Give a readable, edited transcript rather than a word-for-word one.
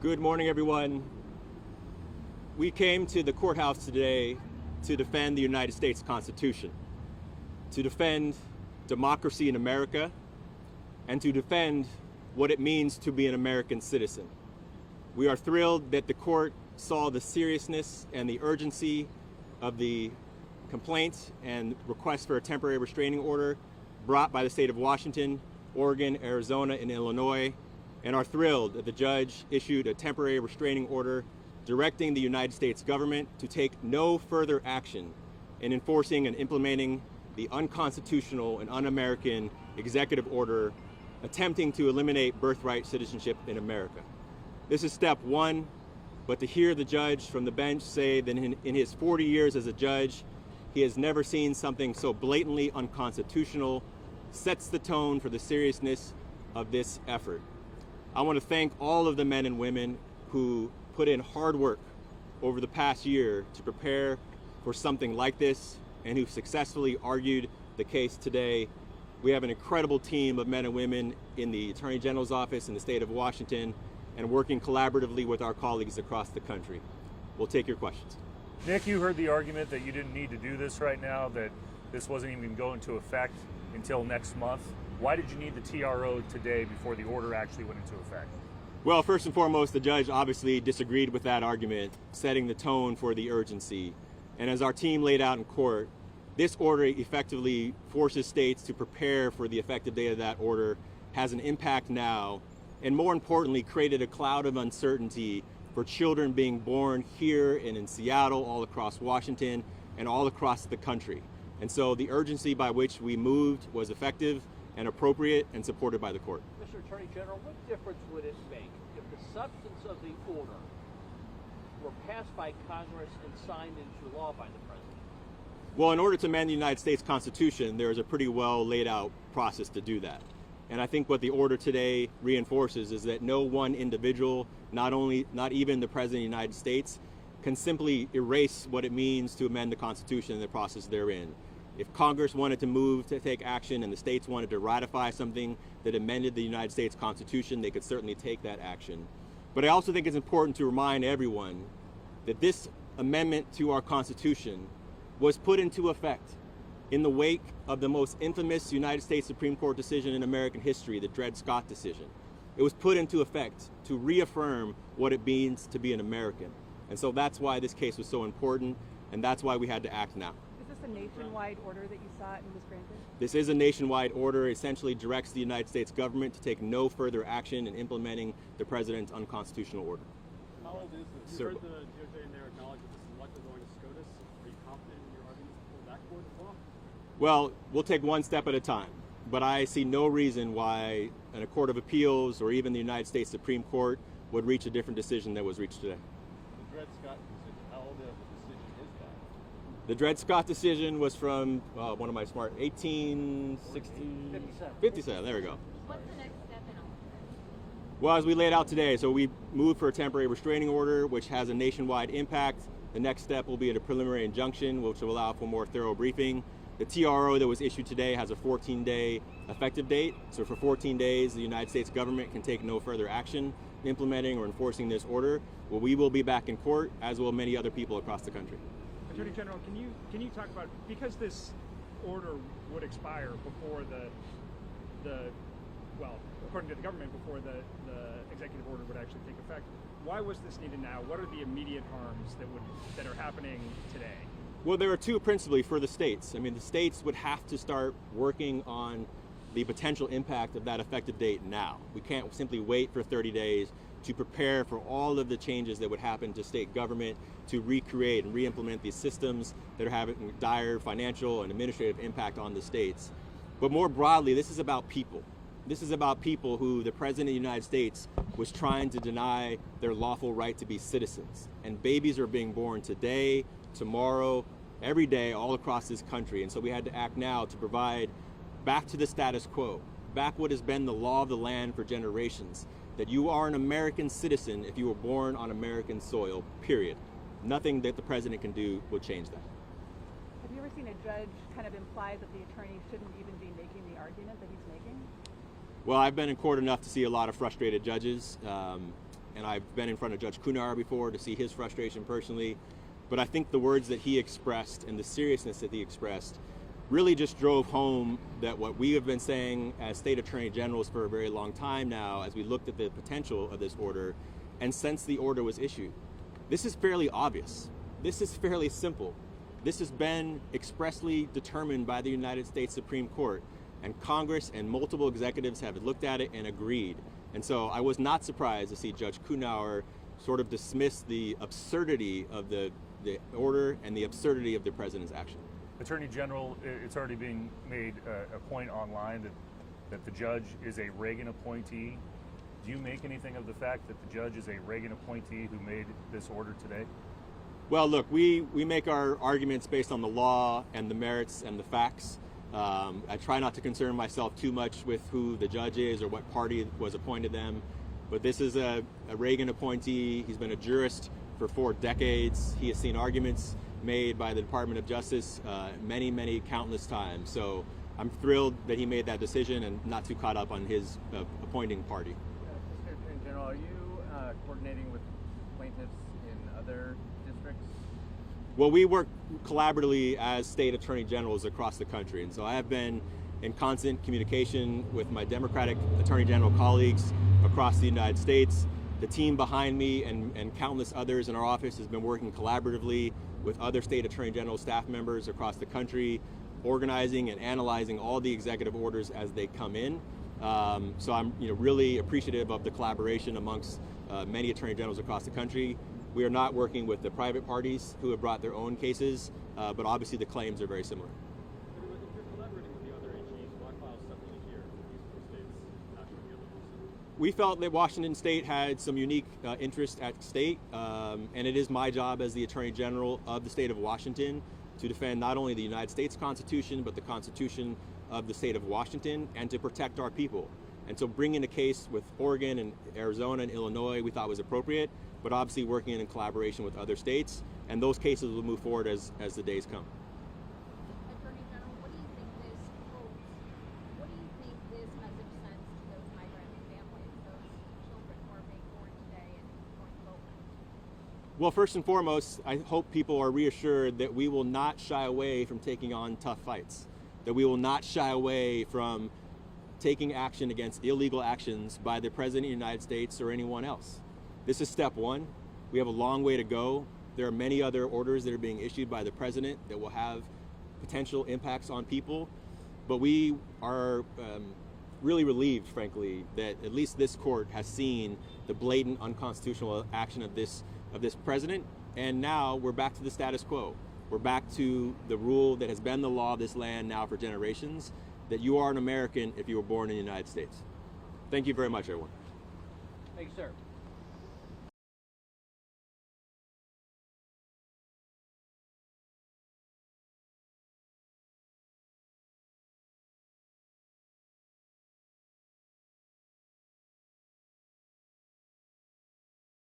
Good morning, everyone. We came to the courthouse today to defend the United States Constitution, to defend democracy in America, and to defend what it means to be an American citizen. We are thrilled that the court saw the seriousness and the urgency of the complaint and request for a temporary restraining order brought by the state of Washington, Oregon, Arizona, and Illinois, and are thrilled that the judge issued a temporary restraining order directing the United States government to take no further action in enforcing and implementing the unconstitutional and un-American executive order attempting to eliminate birthright citizenship in America. This is step one, but to hear the judge from the bench say that in his 40 years as a judge, he has never seen something so blatantly unconstitutional sets the tone for the seriousness of this effort. I want to thank all of the men and women who put in hard work over the past year to prepare for something like this and who successfully argued the case today. We have an incredible team of men and women in the Attorney General's office in the state of Washington and working collaboratively with our colleagues across the country. We'll take your questions. Nick, you heard the argument that you didn't need to do this right now, that this wasn't even going into effect until next month. Why did you need the TRO today before the order actually went into effect? Well, first and foremost, the judge obviously disagreed with that argument, setting the tone for the urgency. And as our team laid out in court, this order effectively forces states to prepare for the effective date of that order, has an impact now, and more importantly, created a cloud of uncertainty for children being born here and in Seattle, all across Washington, and all across the country. And so the urgency by which we moved was effective and appropriate and supported by the court. Mr. Attorney General, what difference would it make if the substance of the order were passed by Congress and signed into law by the President? Well, in order to amend the United States Constitution, there is a pretty well laid out process to do that. And I think what the order today reinforces is that no one individual, not even the President of the United States, can simply erase what it means to amend the Constitution and the process therein. If Congress wanted to move to take action and the states wanted to ratify something that amended the United States Constitution, they could certainly take that action. But I also think it's important to remind everyone that this amendment to our Constitution was put into effect in the wake of the most infamous United States Supreme Court decision in American history, the Dred Scott decision. It was put into effect to reaffirm what it means to be an American. And so that's why this case was so important, and that's why we had to act now. Is this a nationwide order that you sought and was granted? This is a nationwide order. It essentially directs the United States government to take no further action in implementing the president's unconstitutional order. How old is this? You heard the DOJ in there acknowledge that this is likely going to SCOTUS. Are you confident in your arguments before that court as well? Well, we'll take one step at a time. But I see no reason why a court of appeals or even the United States Supreme Court would reach a different decision that was reached today. The Dred Scott decision, how old of a decision is that? The Dred Scott decision was from, one of my smart, 1860? 57, there we go. What's the next step in all of this? Well, as we laid out today, so we moved for a temporary restraining order, which has a nationwide impact. The next step will be a preliminary injunction, which will allow for more thorough briefing. The TRO that was issued today has a 14-day effective date. So for 14 days, the United States government can take no further action implementing or enforcing this order. Well, we will be back in court, as will many other people across the country. Attorney General, can you talk about, because this order would expire before well, according to the government, before the executive order would actually take effect, why was this needed now? What are the immediate harms that are happening today? Well, there are two principally for the states. I mean, the states would have to start working on the potential impact of that effective date now. We can't simply wait for 30 days to prepare for all of the changes that would happen to state government to recreate and re-implement these systems that are having dire financial and administrative impact on the states. But more broadly, this is about people. This is about people who the President of the United States was trying to deny their lawful right to be citizens. And babies are being born today, tomorrow, every day, all across this country. And so we had to act now to provide back to the status quo, back what has been the law of the land for generations, that you are an American citizen if you were born on American soil, period. Nothing that the president can do will change that. Have you ever seen a judge kind of imply that the attorney shouldn't even be making the argument that he's making? Well, I've been in court enough to see a lot of frustrated judges. and I've been in front of Judge Coughenour before to see his frustration personally. But I think the words that he expressed and the seriousness that he expressed really just drove home that what we have been saying as state attorney generals for a very long time now, as we looked at the potential of this order, and since the order was issued. This is fairly obvious. This is fairly simple. This has been expressly determined by the United States Supreme Court, and Congress and multiple executives have looked at it and agreed. And so I was not surprised to see Judge Coughenour sort of dismiss the absurdity of the order and the absurdity of the president's action. Attorney General, it's already being made a point online that the judge is a Reagan appointee. Do you make anything of the fact that the judge is a Reagan appointee who made this order today? Well, look, we make our arguments based on the law and the merits and the facts. I try not to concern myself too much with who the judge is or what party was appointed them, but this is a Reagan appointee. He's been a jurist for 4 decades. He has seen arguments made by the Department of Justice many, countless times. So I'm thrilled that he made that decision and not too caught up on his appointing party. Mr. Attorney General, are you coordinating with plaintiffs in other districts? Well, we work collaboratively as state attorney generals across the country, and so I have been in constant communication with my Democratic attorney general colleagues across the United States. The team behind me and countless others in our office has been working collaboratively with other state attorney general staff members across the country, organizing and analyzing all the executive orders as they come in. So I'm really appreciative of the collaboration amongst many attorney generals across the country. We are not working with the private parties who have brought their own cases, but obviously the claims are very similar. If you're collaborating with the other AGs, why file separately here in these 4 states, not with the other ones? We felt that Washington State had some unique interest at stake, and it is my job as the Attorney General of the state of Washington to defend not only the United States Constitution, but the Constitution of the state of Washington, and to protect our people. And so bringing a case with Oregon and Arizona and Illinois we thought was appropriate, but obviously working in collaboration with other states, and those cases will move forward as the days come. Attorney General, what do you think this holds? What do you think this message sends to those migrant families, those children who are being born today and going forward? Well, first and foremost, I hope people are reassured that we will not shy away from taking on tough fights, that we will not shy away from taking action against illegal actions by the President of the United States or anyone else. This is step one. We have a long way to go. There are many other orders that are being issued by the President that will have potential impacts on people, but we are really relieved, frankly, that at least this court has seen the blatant unconstitutional action of this president, and now we're back to the status quo. We're back to the rule that has been the law of this land now for generations, that you are an American if you were born in the United States. Thank you very much, everyone. Thank you, sir.